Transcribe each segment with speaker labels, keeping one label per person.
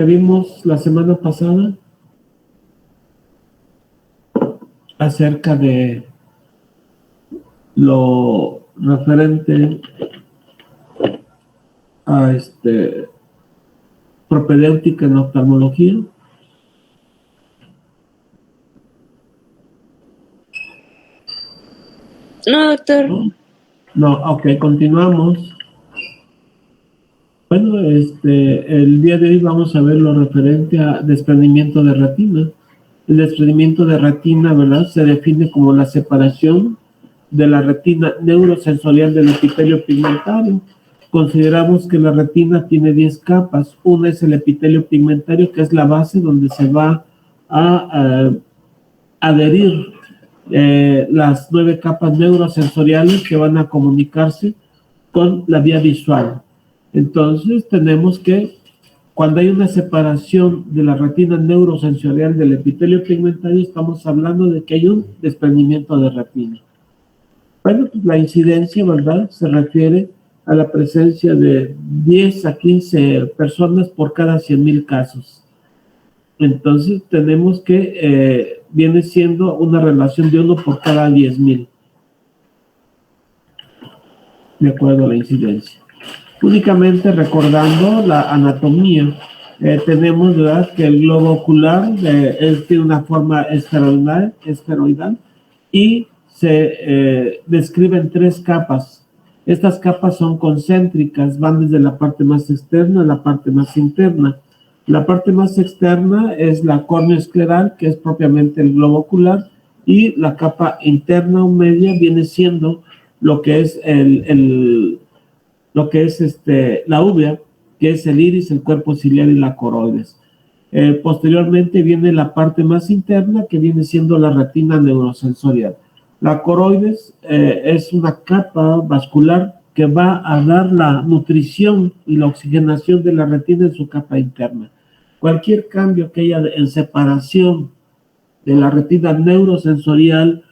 Speaker 1: Vimos la semana pasada acerca de lo referente a propedéutica en oftalmología.
Speaker 2: No, doctor.
Speaker 1: No, ok, continuamos. Bueno, el día de hoy vamos a ver lo referente a desprendimiento de retina. El desprendimiento de retina, ¿verdad?, se define como la separación de la retina neurosensorial del epitelio pigmentario. Consideramos que la retina tiene 10 capas. Una es el epitelio pigmentario, que es la base donde se va a adherir las 9 capas neurosensoriales que van a comunicarse con la vía visual. Entonces tenemos que cuando hay una separación de la retina neurosensorial del epitelio pigmentario, estamos hablando de que hay un desprendimiento de retina. Bueno, pues la incidencia, ¿verdad?, se refiere a la presencia de 10 a 15 personas por cada 100,000 casos. Entonces tenemos que viene siendo una relación de 1 por cada 10,000, de acuerdo a la incidencia. Únicamente recordando la anatomía, tenemos, ¿verdad?, que el globo ocular tiene una forma esferoidal y se describe en 3 capas. Estas capas son concéntricas, van desde la parte más externa a la parte más interna. La parte más externa es la córnea escleral, que es propiamente el globo ocular, y la capa interna o media viene siendo lo que es la úvea, que es el iris, el cuerpo ciliar y la coroides. Posteriormente viene la parte más interna, que viene siendo la retina neurosensorial. La coroides es una capa vascular que va a dar la nutrición y la oxigenación de la retina en su capa interna. Cualquier cambio que haya en separación de la retina neurosensorial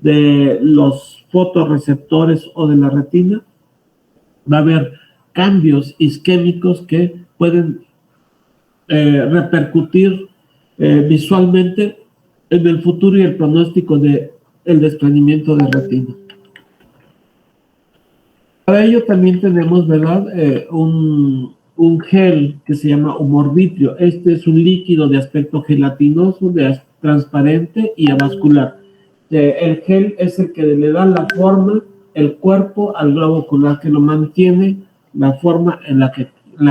Speaker 1: de los fotorreceptores o de la retina, va a haber cambios isquémicos que pueden repercutir visualmente en el futuro y el pronóstico del desprendimiento de retina. Para ello también tenemos, ¿verdad?, un gel que se llama humor vítreo. Este es un líquido de aspecto gelatinoso, transparente y avascular. El gel es el que le da la forma, el cuerpo al globo ocular, que lo mantiene la forma en la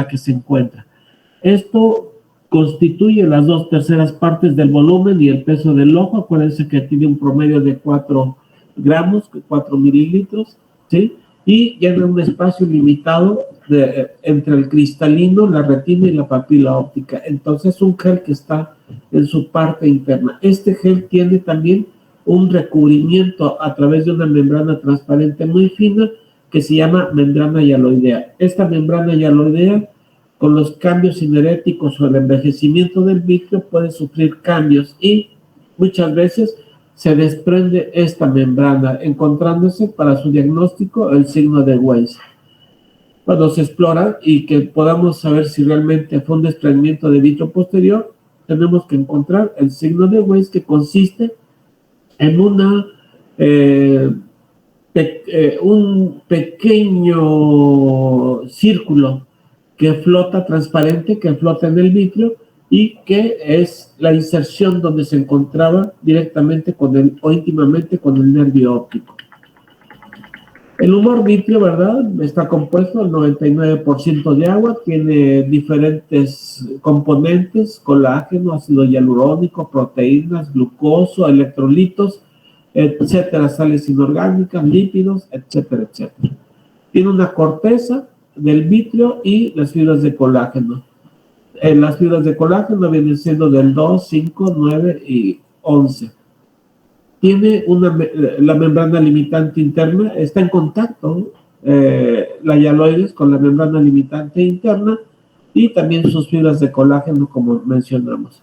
Speaker 1: que se encuentra. Esto constituye las 2/3 partes del volumen y el peso del ojo. Acuérdense que tiene un promedio de 4 gramos, 4 mililitros, ¿sí? Y llena un espacio limitado entre el cristalino, la retina y la papila óptica. Entonces es un gel que está en su parte interna. Este gel tiene también un recubrimiento a través de una membrana transparente muy fina que se llama membrana hialoidea. Esta membrana hialoidea, con los cambios cineréticos o el envejecimiento del vítreo, puede sufrir cambios y muchas veces se desprende esta membrana, encontrándose para su diagnóstico el signo de Weiss. Cuando se explora y que podamos saber si realmente fue un desprendimiento de vítreo posterior, tenemos que encontrar el signo de Weiss, que consiste en un pequeño círculo que flota transparente, que flota en el vítreo y que es la inserción donde se encontraba directamente o íntimamente con el nervio óptico. El humor vítreo, ¿verdad?, está compuesto al 99% de agua, tiene diferentes componentes: colágeno, ácido hialurónico, proteínas, glucoso, electrolitos, etcétera, sales inorgánicas, lípidos, etcétera, etcétera. Tiene una corteza del vítreo y las fibras de colágeno. Las fibras de colágeno vienen siendo del 2, 5, 9 y 11. Tiene la membrana limitante interna, está en contacto la hialoides con la membrana limitante interna y también sus fibras de colágeno, como mencionamos.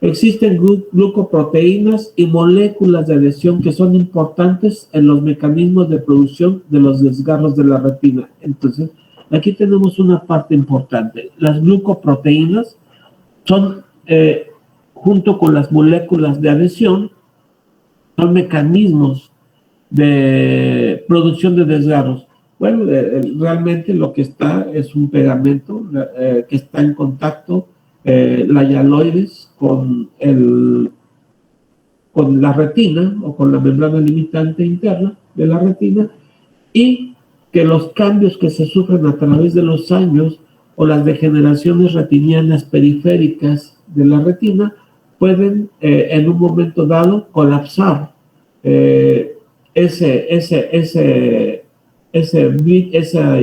Speaker 1: Existen glucoproteínas y moléculas de adhesión que son importantes en los mecanismos de producción de los desgarros de la retina. Entonces, aquí tenemos una parte importante. Las glucoproteínas son, junto con las moléculas de adhesión, son mecanismos de producción de desgarros. Bueno, realmente lo que está es un pegamento que está en contacto, la hialoides con la retina o con la membrana limitante interna de la retina, y que los cambios que se sufren a través de los años o las degeneraciones retinianas periféricas de la retina pueden en un momento dado colapsar ese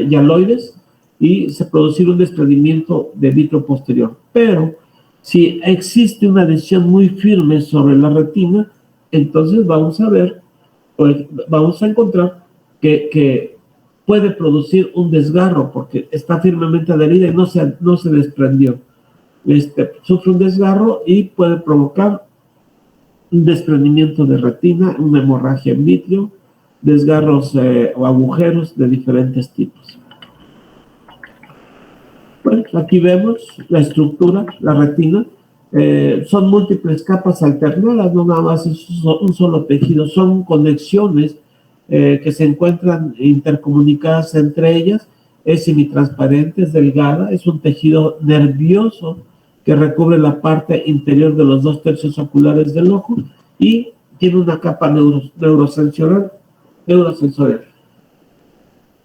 Speaker 1: hialoides y se producir un desprendimiento de vitro posterior. Pero si existe una adhesión muy firme sobre la retina, entonces vamos a ver, vamos a encontrar que puede producir un desgarro porque está firmemente adherida y no se desprendió. Sufre un desgarro y puede provocar un desprendimiento de retina, una hemorragia en vitrio, desgarros o agujeros de diferentes tipos. Bueno, aquí vemos la estructura, la retina. Son múltiples capas alternadas, no nada más es un solo tejido, son conexiones que se encuentran intercomunicadas entre ellas. Es semitransparente, es delgada, es un tejido nervioso que recubre la parte interior de los 2/3 oculares del ojo y tiene una capa neurosensorial.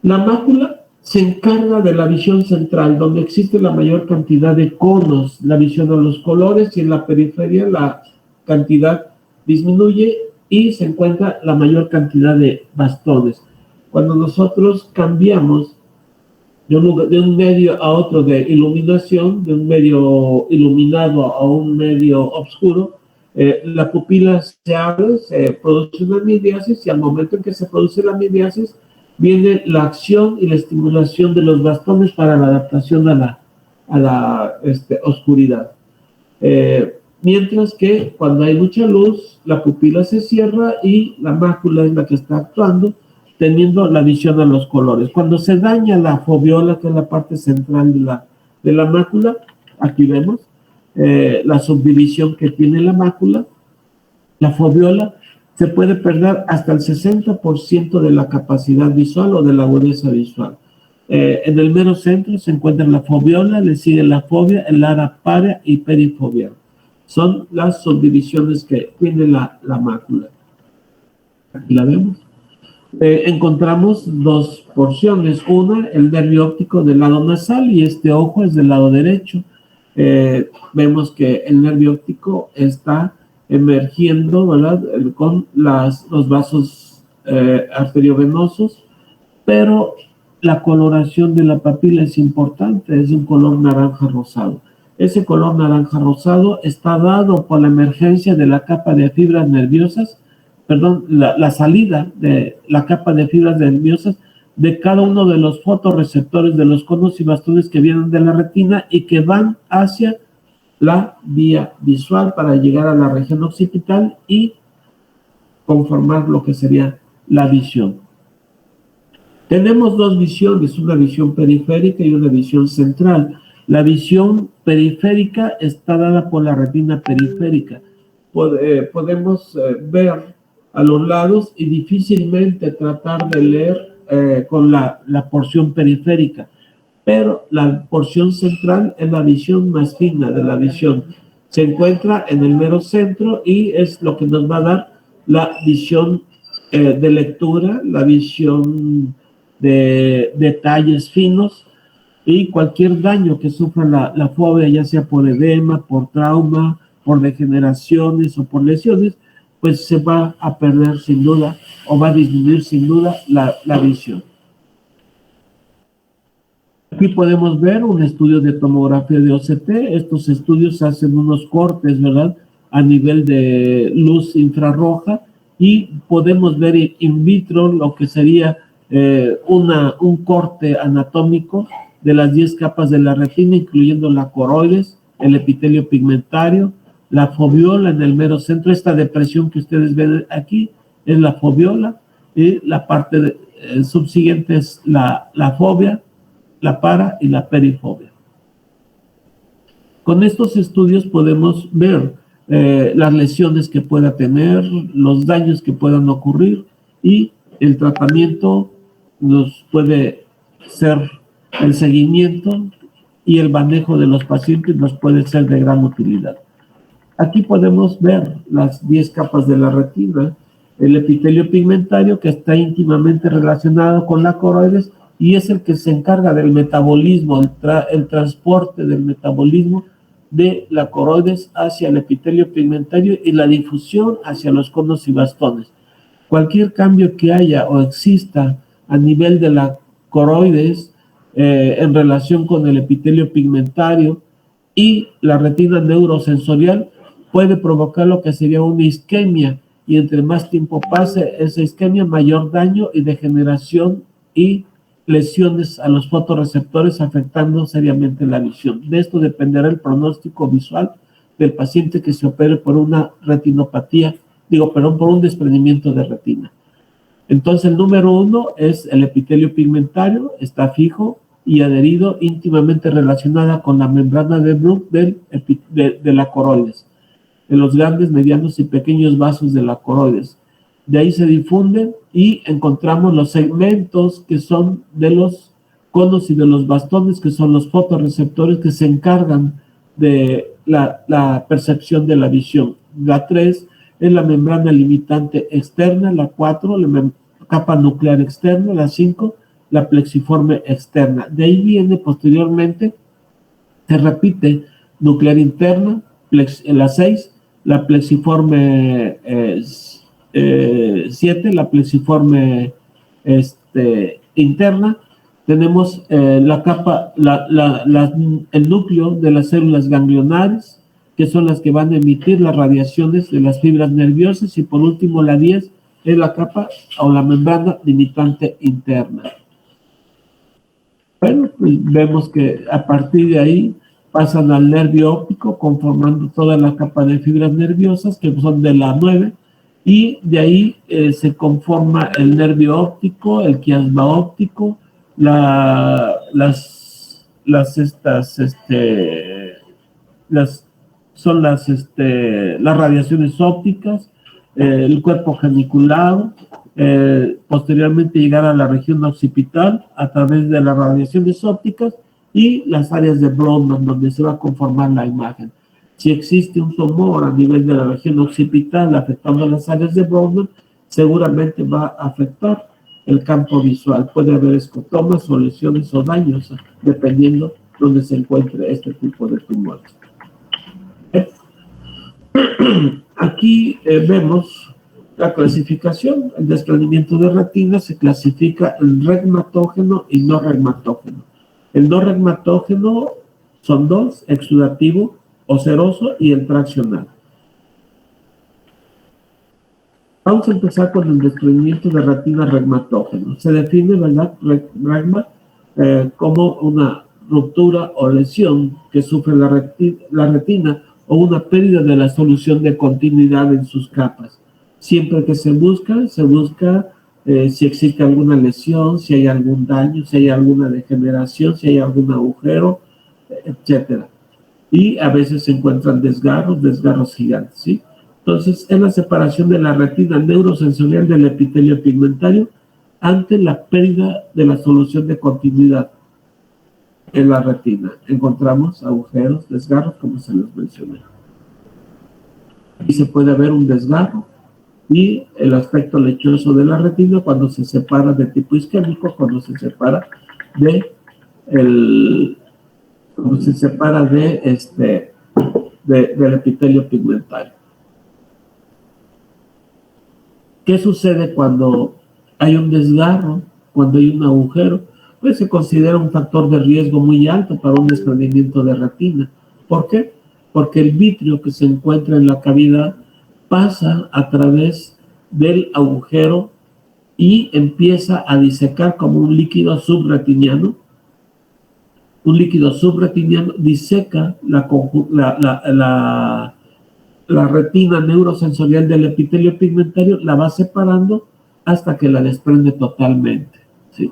Speaker 1: La mácula se encarga de la visión central, donde existe la mayor cantidad de conos, la visión a los colores, y en la periferia la cantidad disminuye y se encuentra la mayor cantidad de bastones. Cuando nosotros cambiamos de un medio a otro de iluminación, de un medio iluminado a un medio oscuro, la pupila se abre, se produce una miriasis, y al momento en que se produce la miriasis viene la acción y la estimulación de los bastones para la adaptación a la oscuridad. Mientras que cuando hay mucha luz, la pupila se cierra y la mácula es la que está actuando, teniendo la visión a los colores. Cuando se daña la foviola, que es la parte central de la mácula, aquí vemos la subdivisión que tiene la mácula, la foviola, se puede perder hasta el 60% de la capacidad visual o de la agudeza visual. En el mero centro se encuentra la foviola, le sigue la fovea, el ara parea y perifoveal. Son las subdivisiones que tiene la mácula. Aquí la vemos. Encontramos dos porciones. Una, el nervio óptico del lado nasal, y este ojo es del lado derecho. Vemos que el nervio óptico está emergiendo, ¿verdad?, con los vasos arteriovenosos, pero la coloración de la papila es importante, es de un color naranja rosado. Ese color naranja rosado está dado por la emergencia de la capa de fibras nerviosas, la salida de la capa de fibras nerviosas de cada uno de los fotorreceptores de los conos y bastones que vienen de la retina y que van hacia la vía visual para llegar a la región occipital y conformar lo que sería la visión. Tenemos dos visiones, una visión periférica y una visión central. La visión periférica está dada por la retina periférica. Podemos ver a los lados y difícilmente tratar de leer con la porción periférica, pero la porción central es la visión más fina de la visión. Se encuentra en el mero centro y es lo que nos va a dar la visión de lectura, la visión de detalles finos, y cualquier daño que sufra la fovea, ya sea por edema, por trauma, por degeneraciones o por lesiones, pues se va a perder sin duda, o va a disminuir sin duda la visión. Aquí podemos ver un estudio de tomografía de OCT. Estos estudios hacen unos cortes, ¿verdad?, a nivel de luz infrarroja, y podemos ver in vitro lo que sería un corte anatómico de las 10 capas de la retina, incluyendo la coroides, el epitelio pigmentario, la foviola en el mero centro. Esta depresión que ustedes ven aquí es la foviola, y la parte subsiguiente es la fovea, la para y la perifovea. Con estos estudios podemos ver las lesiones que pueda tener, los daños que puedan ocurrir, y el tratamiento nos puede ser el seguimiento, y el manejo de los pacientes nos puede ser de gran utilidad. Aquí podemos ver las 10 capas de la retina, el epitelio pigmentario, que está íntimamente relacionado con la coroides y es el que se encarga del metabolismo, el transporte del metabolismo de la coroides hacia el epitelio pigmentario y la difusión hacia los conos y bastones. Cualquier cambio que haya o exista a nivel de la coroides en relación con el epitelio pigmentario y la retina neurosensorial puede provocar lo que sería una isquemia, y entre más tiempo pase esa isquemia, mayor daño y degeneración y lesiones a los fotorreceptores, afectando seriamente la visión. De esto dependerá el pronóstico visual del paciente que se opere por una retinopatía, por un desprendimiento de retina. Entonces, el número 1 es el epitelio pigmentario, está fijo y adherido, íntimamente relacionada con la membrana de Bruch de la coroides, de los grandes, medianos y pequeños vasos de la coroides. De ahí se difunden y encontramos los segmentos que son de los conos y de los bastones, que son los fotorreceptores que se encargan de la percepción de la visión. La 3 es la membrana limitante externa, la 4, la capa nuclear externa, la 5, la plexiforme externa. De ahí viene posteriormente, se repite, nuclear interna, la 6, la plexiforme 7, la plexiforme interna. Tenemos la capa, el núcleo de las células ganglionares, que son las que van a emitir las radiaciones de las fibras nerviosas, y por último la 10 es la capa o la membrana limitante interna. Bueno, pues vemos que a partir de ahí pasan al nervio óptico, conformando toda la capa de fibras nerviosas, que son de la 9, y de ahí se conforma el nervio óptico, el quiasma óptico, las radiaciones ópticas, el cuerpo geniculado, posteriormente llegar a la región occipital a través de las radiaciones ópticas y las áreas de Brodmann, donde se va a conformar la imagen. Si existe un tumor a nivel de la región occipital afectando las áreas de Brodmann, seguramente va a afectar el campo visual. Puede haber escotomas o lesiones o daños, dependiendo donde se encuentre este tipo de tumores. Aquí vemos la clasificación. El desprendimiento de retina se clasifica en regmatógeno y no regmatógeno. El no regmatógeno son dos: exudativo o seroso y el traccional. Vamos a empezar con el desprendimiento de retina regmatógeno. Se define, ¿verdad?, regma como una ruptura o lesión que sufre la retina o una pérdida de la solución de continuidad en sus capas. Siempre que se busca si existe alguna lesión, si hay algún daño, si hay alguna degeneración, si hay algún agujero, etcétera. Y a veces se encuentran desgarros gigantes, ¿sí? Entonces, es la separación de la retina neurosensorial del epitelio pigmentario ante la pérdida de la solución de continuidad en la retina. Encontramos agujeros, desgarros, como se les mencioné. Y se puede ver un desgarro y el aspecto lechoso de la retina cuando se separa de tipo isquémico, cuando se separa del epitelio pigmentario. ¿Qué sucede cuando hay un desgarro, cuando hay un agujero? Pues se considera un factor de riesgo muy alto para un desprendimiento de retina. ¿Por qué? Porque el vitrio que se encuentra en la cavidad pasa a través del agujero y empieza a disecar como un líquido subretiniano. Un líquido subretiniano diseca la retina neurosensorial del epitelio pigmentario, la va separando hasta que la desprende totalmente, ¿sí?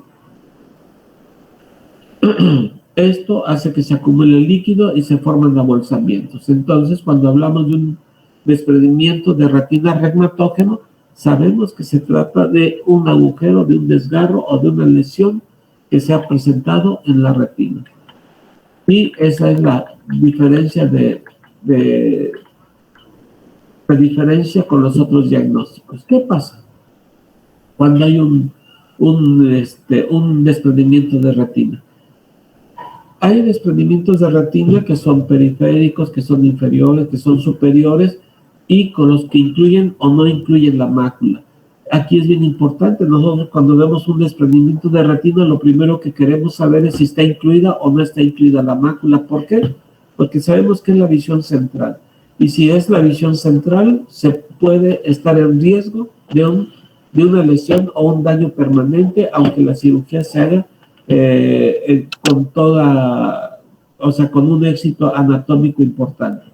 Speaker 1: Esto hace que se acumule el líquido y se forman abolsamientos. Entonces, cuando hablamos de un desprendimiento de retina regmatógeno, sabemos que se trata de un agujero, de un desgarro o de una lesión que se ha presentado en la retina. Y esa es la diferencia la diferencia con los otros diagnósticos. ¿Qué pasa cuando hay un desprendimiento de retina? Hay desprendimientos de retina que son periféricos, que son inferiores, que son superiores y con los que incluyen o no incluyen la mácula. Aquí es bien importante, nosotros cuando vemos un desprendimiento de retina, lo primero que queremos saber es si está incluida o no está incluida la mácula. ¿Por qué? Porque sabemos que es la visión central. Y si es la visión central, se puede estar en riesgo de una lesión o un daño permanente, aunque la cirugía se haga con un éxito anatómico importante.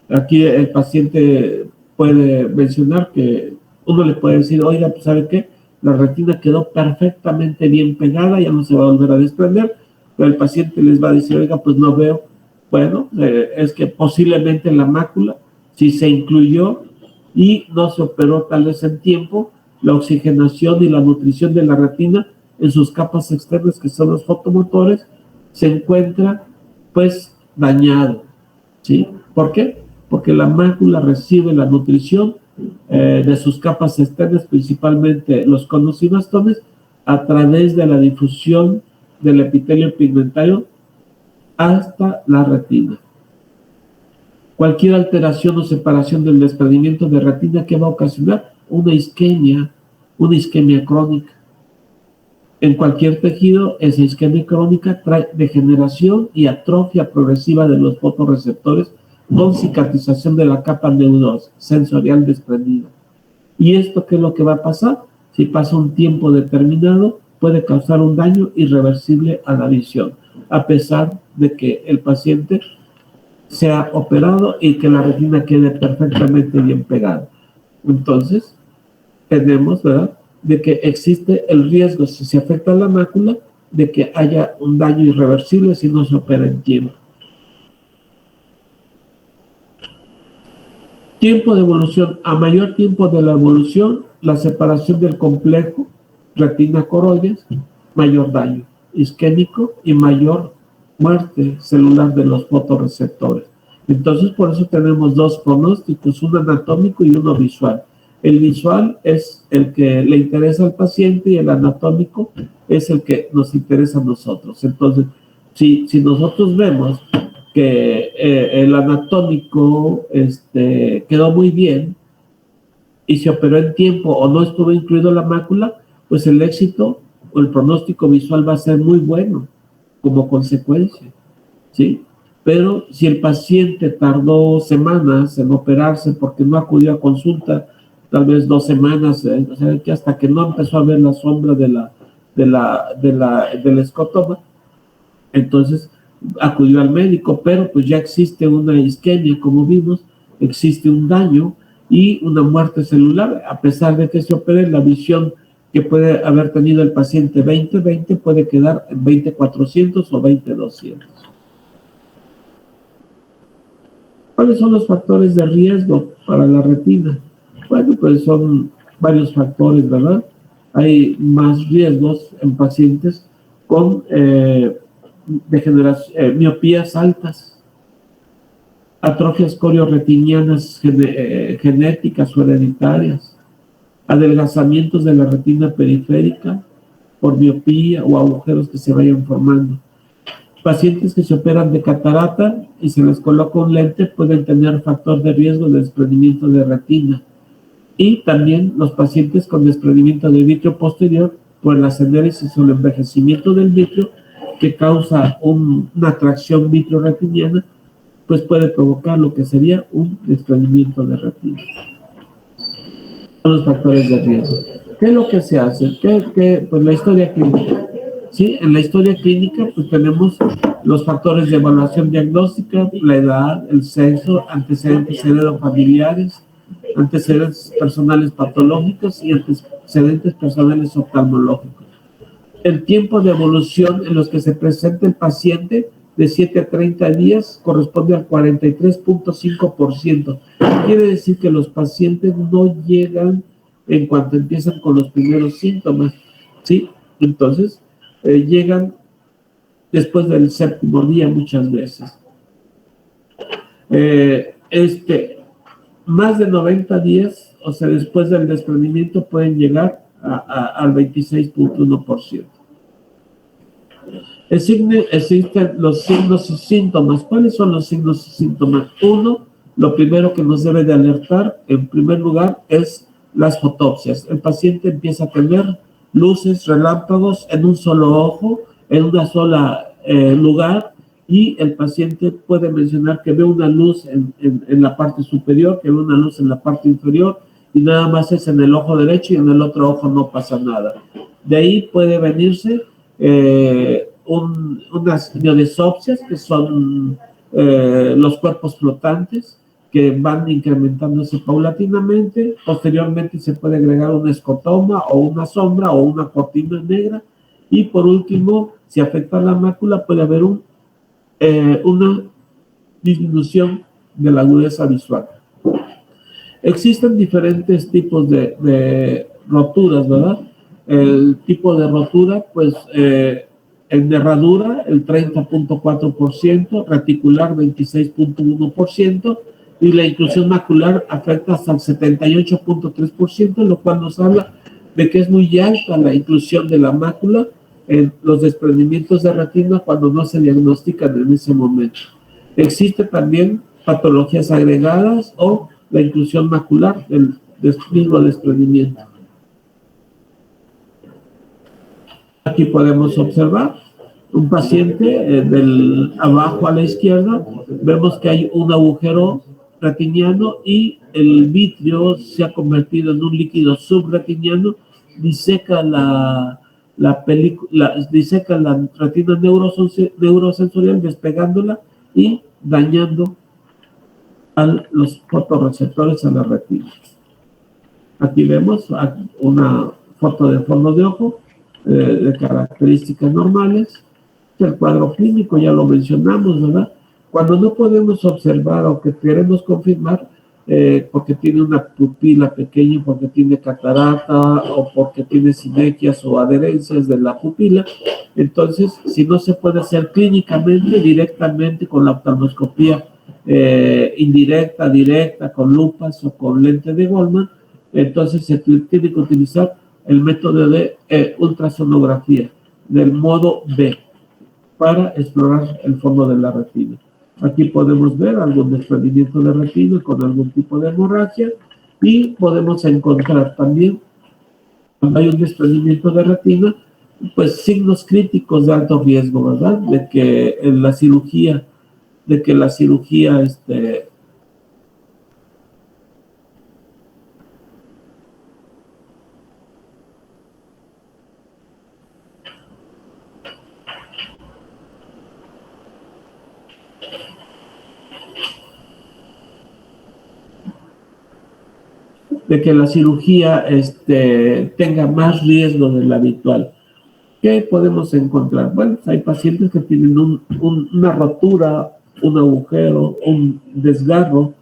Speaker 1: Aquí el paciente puede mencionar que uno le puede decir, oiga, pues ¿sabe qué? La retina quedó perfectamente bien pegada, ya no se va a volver a desprender, pero el paciente les va a decir, oiga, pues no veo. Bueno, es que posiblemente la mácula, si se incluyó y no se operó tal vez en tiempo, la oxigenación y la nutrición de la retina en sus capas externas, que son los fotomotores, se encuentra pues dañado, ¿sí? ¿Por qué? Porque la mácula recibe la nutrición de sus capas externas, principalmente los conos y bastones, a través de la difusión del epitelio pigmentario hasta la retina. Cualquier alteración o separación del desprendimiento de retina que va a ocasionar una isquemia crónica. En cualquier tejido, esa isquemia crónica trae degeneración y atrofia progresiva de los fotorreceptores con cicatrización de la capa neurosensorial desprendida. ¿Y esto qué es lo que va a pasar? Si pasa un tiempo determinado, puede causar un daño irreversible a la visión, a pesar de que el paciente sea operado y que la retina quede perfectamente bien pegada. Entonces, tenemos, ¿verdad?, de que existe el riesgo, si se afecta la mácula, de que haya un daño irreversible si no se opera en tiempo. Tiempo de evolución. A mayor tiempo de la evolución, la separación del complejo retina-coroides, mayor daño isquémico y mayor muerte celular de los fotorreceptores. Entonces, por eso tenemos dos pronósticos, uno anatómico y uno visual. El visual es el que le interesa al paciente y el anatómico es el que nos interesa a nosotros. Entonces, si nosotros vemos que el anatómico quedó muy bien y se operó en tiempo o no estuvo incluido la mácula, pues el éxito o el pronóstico visual va a ser muy bueno como consecuencia, ¿sí? Pero si el paciente tardó semanas en operarse porque no acudió a consulta, tal vez 2 semanas, o sea, que hasta que no empezó a ver la sombra del escotoma, entonces acudió al médico, pero pues ya existe una isquemia, como vimos, existe un daño y una muerte celular. A pesar de que se opere, la visión que puede haber tenido el paciente 20/20 puede quedar en 20/400 o 20/200. ¿Cuáles son los factores de riesgo para la retina? Bueno, pues son varios factores, ¿verdad? Hay más riesgos en pacientes con miopías altas, atrofias corioretinianas genéticas o hereditarias, adelgazamientos de la retina periférica por miopía o agujeros que se vayan formando. Pacientes que se operan de catarata y se les coloca un lente pueden tener factor de riesgo de desprendimiento de retina. Y también los pacientes con desprendimiento de vitrio posterior por la aseneresis o el envejecimiento del vitrio que causa una atracción vitreoretiniana, pues puede provocar lo que sería un desprendimiento de retina. Son los factores de riesgo. ¿Qué es lo que se hace? Pues la historia clínica. Sí, en la historia clínica pues tenemos los factores de evaluación diagnóstica, la edad, el sexo, antecedentes heredofamiliares, antecedentes personales patológicos y antecedentes personales oftalmológicos. El tiempo de evolución en los que se presenta el paciente de 7 a 30 días corresponde al 43.5%. Quiere decir que los pacientes no llegan en cuanto empiezan con los primeros síntomas, ¿sí? Entonces, llegan después del séptimo día muchas veces. Más de 90 días, o sea, después del desprendimiento pueden llegar al 26.1%. Existen los signos y síntomas. ¿Cuáles son los signos y síntomas? Uno, lo primero que nos debe de alertar, en primer lugar, es las fotopsias. El paciente empieza a tener luces, relámpagos en un solo ojo, en una sola lugar, y el paciente puede mencionar que ve una luz en la parte superior, que ve una luz en la parte inferior, y nada más es en el ojo derecho y en el otro ojo no pasa nada. De ahí puede venirse unas miodesopsias, que son los cuerpos flotantes, que van incrementándose paulatinamente. Posteriormente se puede agregar un escotoma o una sombra o una cortina negra. Y por último, si afecta la mácula, puede haber una disminución de la agudeza visual. Existen diferentes tipos de roturas, ¿verdad? El tipo de rotura, pues, en herradura, el 30.4%, reticular, 26.1%, y la inclusión macular afecta hasta el 78.3%, lo cual nos habla de que es muy alta la inclusión de la mácula en los desprendimientos de retina cuando no se diagnostican en ese momento. Existe también patologías agregadas o la inclusión macular del mismo desprendimiento. Aquí podemos observar un paciente del abajo a la izquierda. Vemos que hay un agujero retiniano y el vitrio se ha convertido en un líquido subretiniano, diseca la retina neurosensorial, despegándola y dañando a los fotorreceptores a la retina. Aquí vemos una foto de fondo de ojo de características normales. El cuadro clínico ya lo mencionamos, ¿verdad? Cuando no podemos observar o que queremos confirmar, porque tiene una pupila pequeña, porque tiene catarata o porque tiene sinequias o adherencias de la pupila, entonces, si no se puede hacer clínicamente, directamente con la oftalmoscopía indirecta, directa, con lupas o con lente de Goldman, entonces se tiene que utilizar el método de ultrasonografía del modo B para explorar el fondo de la retina. Aquí podemos ver algún desprendimiento de retina con algún tipo de hemorragia, y podemos encontrar también, cuando hay un desprendimiento de retina, pues signos críticos de alto riesgo, ¿verdad? De que la cirugía tenga más riesgo del habitual. ¿Qué podemos encontrar? Bueno, hay pacientes que tienen una rotura, un agujero, un desgarro,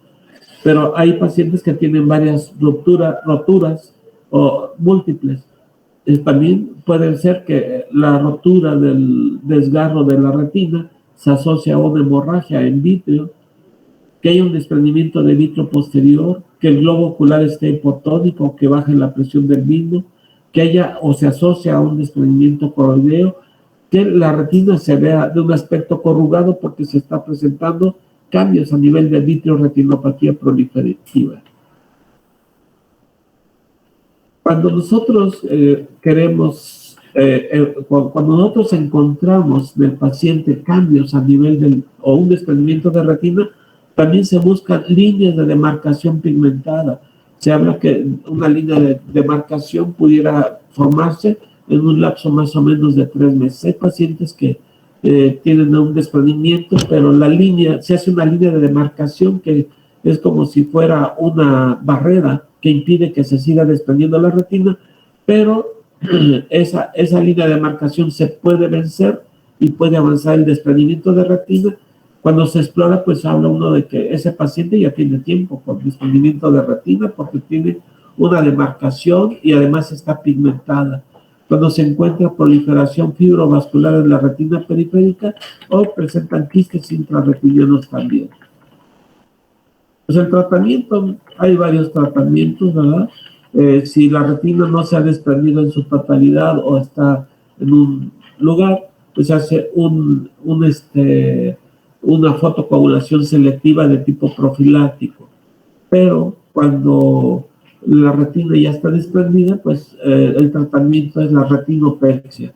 Speaker 1: pero hay pacientes que tienen varias roturas o múltiples. También puede ser que la rotura del desgarro de la retina se asocia a una hemorragia en vitrio, que haya un desprendimiento de vitrio posterior, que el globo ocular esté hipotónico, que baje la presión del mismo, que haya o se asocia a un desprendimiento coroideo, que la retina se vea de un aspecto corrugado porque se está presentando cambios a nivel de vitreoretinopatía proliferativa. Cuando nosotros cuando nosotros encontramos del paciente cambios a nivel o un desprendimiento de retina, también se buscan líneas de demarcación pigmentada. Se habla que una línea de demarcación pudiera formarse en un lapso más o menos de 3 meses. Hay pacientes que tienen un desprendimiento, pero se hace una línea de demarcación que es como si fuera una barrera que impide que se siga desprendiendo la retina, pero esa línea de marcación se puede vencer y puede avanzar el desprendimiento de retina. Cuando se explora, pues habla uno de que ese paciente ya tiene tiempo con desprendimiento de retina porque tiene una demarcación y además está pigmentada. Cuando se encuentra proliferación fibrovascular en la retina periférica o presentan quistes intrarretinianos también. Pues el tratamiento, hay varios tratamientos, ¿verdad? Si la retina no se ha desprendido en su totalidad o está en un lugar, pues se hace una fotocoagulación selectiva de tipo profiláctico. Pero cuando la retina ya está desprendida, pues el tratamiento es la retinopexia.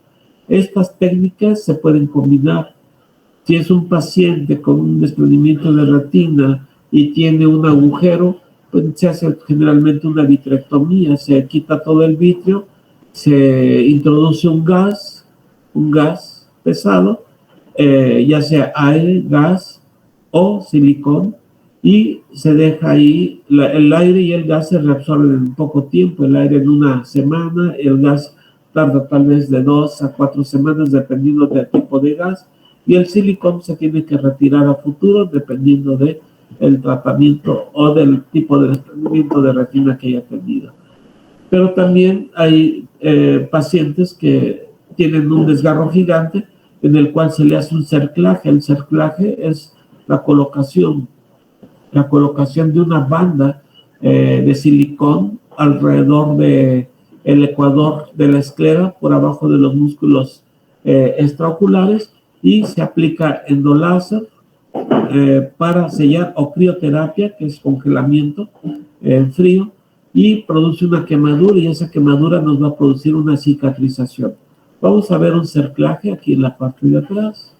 Speaker 1: Estas técnicas se pueden combinar. Si es un paciente con un desprendimiento de retina y tiene un agujero, pues se hace generalmente una vitrectomía, se quita todo el vitrio, se introduce un gas pesado, ya sea aire, gas o silicón, y se deja ahí, el aire y el gas se reabsorben en poco tiempo, el aire en una semana, el gas tarda tal vez de 2 a 4 semanas dependiendo del tipo de gas, y el silicón se tiene que retirar a futuro dependiendo de el tratamiento o del tipo de desprendimiento de retina que haya tenido. Pero también hay pacientes que tienen un desgarro gigante en el cual se le hace un cerclaje. El cerclaje es la colocación de una banda de silicón alrededor del ecuador de la esclera, por abajo de los músculos extraoculares, y se aplica endoláser para sellar, o crioterapia, que es congelamiento en frío, y produce una quemadura, y esa quemadura nos va a producir una cicatrización. Vamos a ver un cerclaje aquí en la parte de atrás.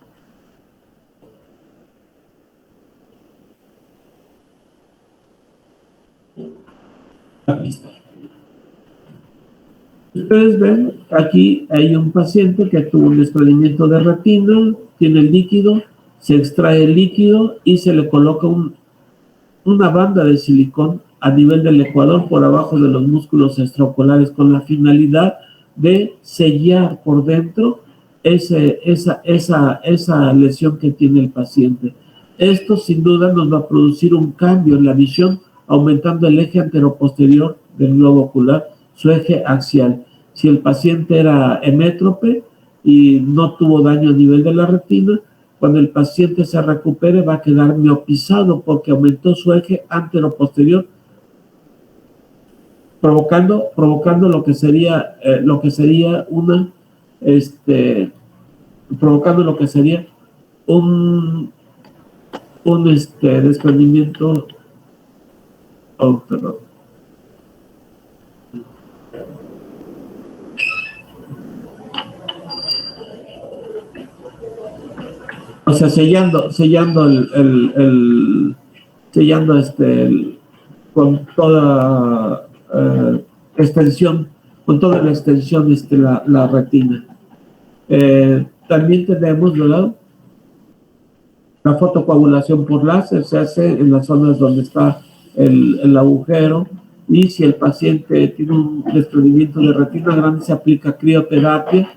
Speaker 1: Aquí está. Ustedes ven, aquí hay un paciente que tuvo un desprendimiento de retina, tiene el líquido, se extrae el líquido y se le coloca una banda de silicón a nivel del ecuador por abajo de los músculos extraoculares con la finalidad de sellar por dentro esa lesión que tiene el paciente. Esto sin duda nos va a producir un cambio en la visión, aumentando el eje anteroposterior del globo ocular, su eje axial. Si el paciente era hemétrope y no tuvo daño a nivel de la retina, cuando el paciente se recupere va a quedar miopizado porque aumentó su eje anteroposterior, provocando lo que sería un desprendimiento. Perdón. O sea, sellando con toda extensión, con toda la extensión la retina. También tenemos, ¿verdad?, la fotocoagulación por láser. Se hace en las zonas donde está el agujero, y si el paciente tiene un desprendimiento de retina grande, se aplica crioterapia,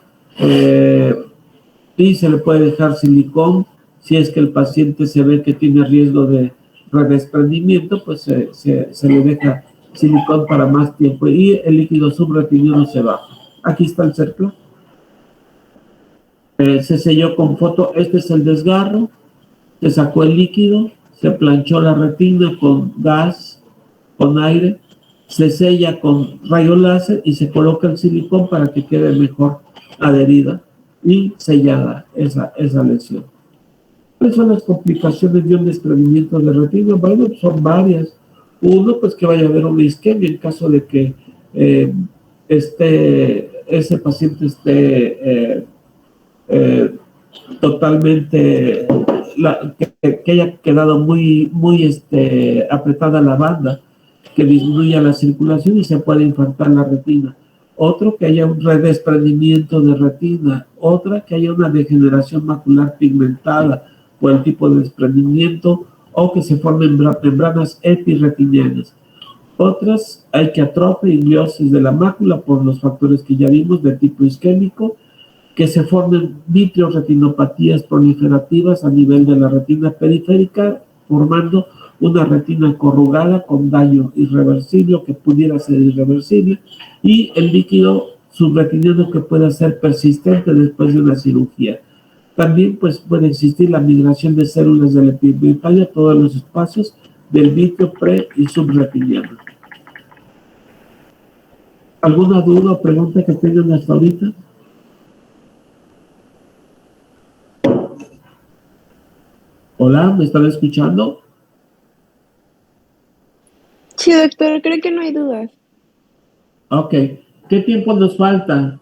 Speaker 1: y se le puede dejar silicón. Si es que el paciente se ve que tiene riesgo de redesprendimiento, pues se le deja silicón para más tiempo y el líquido subretiniano se baja. Aquí está el cerclo. Se selló con foto. Este es el desgarro. Se sacó el líquido, se planchó la retina con gas, con aire, se sella con rayo láser y se coloca el silicón para que quede mejor adherida y sellada esa lesión. ¿Cuáles son las complicaciones de un desprendimiento de retina? Bueno, son varias. Uno, pues que vaya a haber una isquemia en caso de que ese paciente esté totalmente, que haya quedado muy apretada la banda, que disminuya la circulación y se puede infartar la retina. Otro, que haya un redesprendimiento de retina. Otra, que haya una degeneración macular pigmentada por el tipo de desprendimiento, o que se formen membranas epirretinianas. Otras, hay que atrofia y gliosis de la mácula por los factores que ya vimos de tipo isquémico, que se formen vitreoretinopatías proliferativas a nivel de la retina periférica, formando una retina corrugada con daño irreversible o que pudiera ser irreversible, y el líquido subretiniano que pueda ser persistente después de una cirugía. También pues, puede existir la migración de células del epitelio a todos los espacios del vítreo pre- y subretiniano. ¿Alguna duda o pregunta que tengan hasta ahorita? Hola, ¿me están escuchando?
Speaker 2: Sí, doctor, creo que no hay dudas.
Speaker 1: Ok. ¿Qué tiempo nos falta?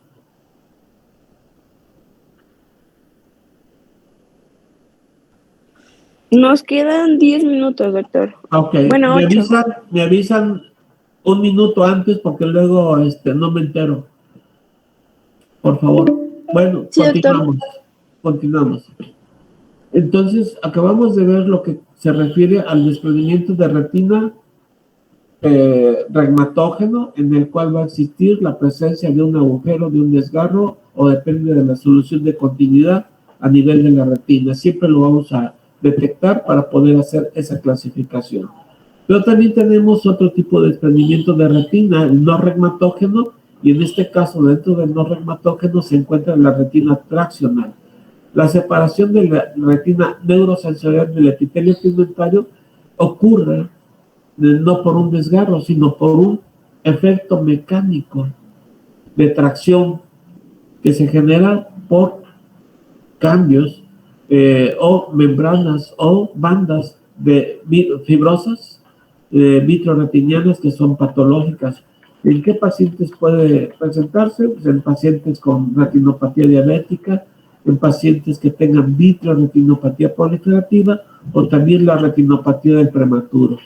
Speaker 2: Nos quedan 10 minutos, doctor.
Speaker 1: Ok.
Speaker 2: Bueno,
Speaker 1: Me
Speaker 2: 8.
Speaker 1: avisan un minuto antes porque luego no me entero. Por favor. Bueno,
Speaker 2: Sí, doctor.
Speaker 1: continuamos. Entonces, acabamos de ver lo que se refiere al desprendimiento de retina regmatógeno, en el cual va a existir la presencia de un agujero, de un desgarro, o depende de la solución de continuidad a nivel de la retina. Siempre lo vamos a detectar para poder hacer esa clasificación. Pero también tenemos otro tipo de desprendimiento de retina, el no regmatógeno, y en este caso, dentro del no regmatógeno se encuentra la retina traccional. La separación de la retina neurosensorial del epitelio pigmentario ocurre no por un desgarro, sino por un efecto mecánico de tracción que se genera por cambios o membranas o bandas de fibrosas vitroretinianas que son patológicas. ¿En qué pacientes puede presentarse? Pues en pacientes con retinopatía diabética, en pacientes que tengan vitreoretinopatía proliferativa o también la retinopatía del prematuro.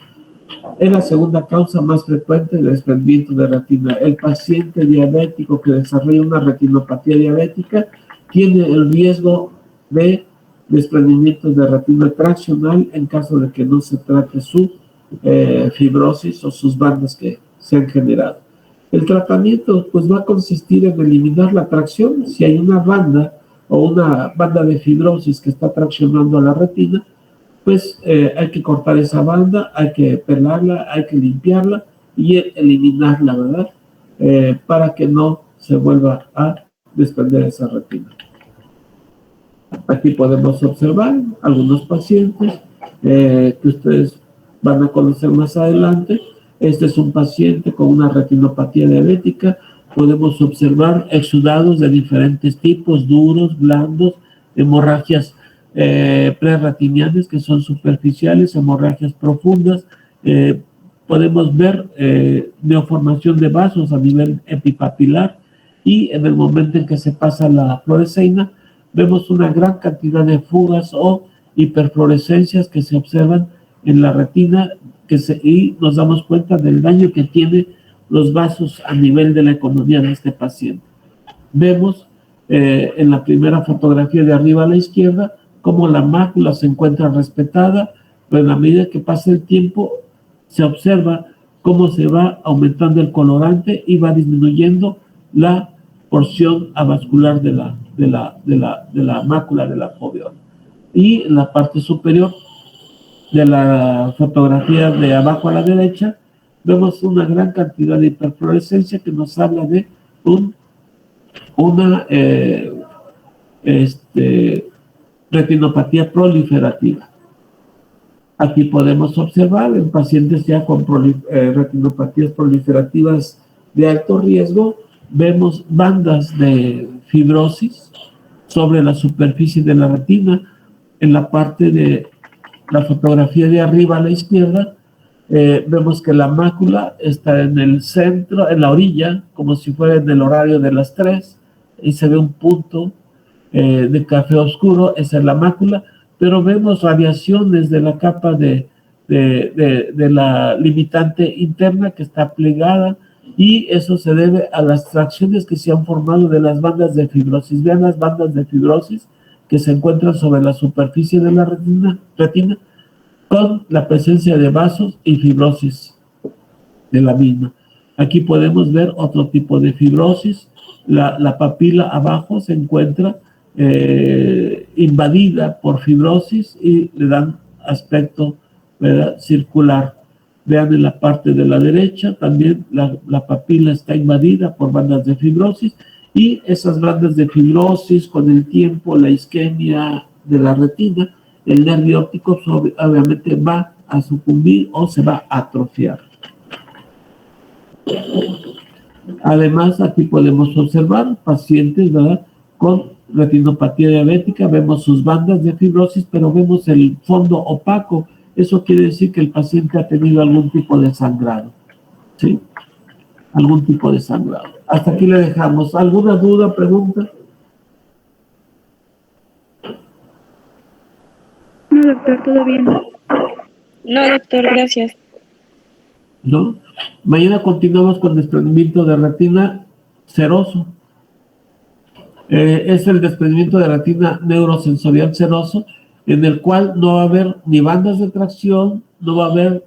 Speaker 1: Es la segunda causa más frecuente de desprendimiento de retina. El paciente diabético que desarrolla una retinopatía diabética tiene el riesgo de desprendimiento de retina traccional en caso de que no se trate su fibrosis o sus bandas que se han generado. El tratamiento pues va a consistir en eliminar la tracción. Si hay una banda o una banda de fibrosis que está traccionando a la retina, pues hay que cortar esa banda, hay que pelarla, hay que limpiarla y eliminarla, ¿verdad? Para que no se vuelva a desprender esa retina. Aquí podemos observar algunos pacientes que ustedes van a conocer más adelante. Este es un paciente con una retinopatía diabética. Podemos observar exudados de diferentes tipos, duros, blandos, hemorragias prerratinianas que son superficiales, hemorragias profundas. Podemos ver neoformación de vasos a nivel epipapilar y en el momento en que se pasa la fluoresceína, vemos una gran cantidad de fugas o hiperfluorescencias que se observan en la retina y nos damos cuenta del daño que tiene los vasos a nivel de la economía de este paciente. Vemos en la primera fotografía de arriba a la izquierda cómo la mácula se encuentra respetada, pero en la medida que pasa el tiempo se observa cómo se va aumentando el colorante y va disminuyendo la porción avascular de la mácula de la foveola. Y en la parte superior de la fotografía de abajo a la derecha, vemos una gran cantidad de hiperfluorescencia que nos habla de una retinopatía proliferativa. Aquí podemos observar en pacientes ya con retinopatías proliferativas de alto riesgo, vemos bandas de fibrosis sobre la superficie de la retina. En la parte de la fotografía de arriba a la izquierda, vemos que la mácula está en el centro, en la orilla, como si fuera en el horario de las 3, y se ve un punto de café oscuro, esa es la mácula, pero vemos radiaciones de la capa de la limitante interna que está plegada, y eso se debe a las tracciones que se han formado de las bandas de fibrosis. Vean las bandas de fibrosis que se encuentran sobre la superficie de la retina con la presencia de vasos y fibrosis. de la misma. Aquí podemos ver otro tipo de fibrosis. La papila abajo se encuentra invadida por fibrosis y le dan aspecto, ¿verdad?, circular. Vean en la parte de la derecha, también la papila está invadida por bandas de fibrosis, y esas bandas de fibrosis, con el tiempo, la isquemia de la retina, el nervio óptico obviamente va a sucumbir o se va a atrofiar. Además, aquí podemos observar pacientes, ¿verdad?, con retinopatía diabética. Vemos sus bandas de fibrosis, pero vemos el fondo opaco. Eso quiere decir que el paciente ha tenido algún tipo de sangrado, ¿sí? Algún tipo de sangrado. Hasta aquí le dejamos. ¿Alguna duda, pregunta?
Speaker 3: No, doctor, todo bien.
Speaker 2: No, doctor, gracias.
Speaker 1: ¿No? Mañana continuamos con desprendimiento de retina seroso. Es el desprendimiento de retina neurosensorial seroso, en el cual no va a haber ni bandas de tracción, no va a haber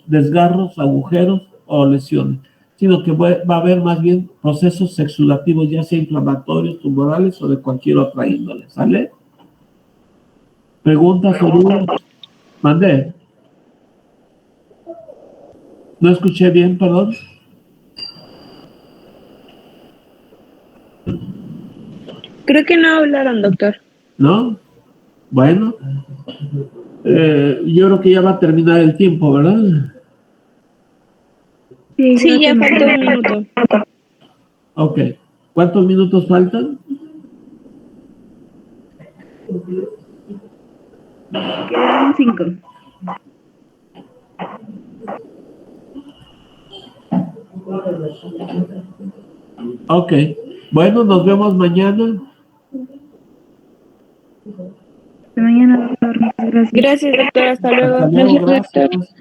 Speaker 1: desgarros, agujeros o lesiones, sino que va a haber más bien procesos exudativos, ya sea inflamatorios, tumorales o de cualquier otra índole. ¿Sale? ¿Preguntas o dudas? Mandé. No escuché bien, perdón.
Speaker 2: Creo que no hablaron, doctor.
Speaker 1: ¿No? Bueno. Yo creo que ya va a terminar el tiempo, ¿verdad?
Speaker 2: Sí, ya falta un minuto.
Speaker 1: Ok. ¿Cuántos minutos faltan?
Speaker 3: Quedan 5.
Speaker 1: Ok. Bueno, nos vemos mañana.
Speaker 3: Hasta mañana, doctor. Muchas gracias.
Speaker 2: Gracias, doctor. Hasta luego.
Speaker 1: Hasta luego, gracias.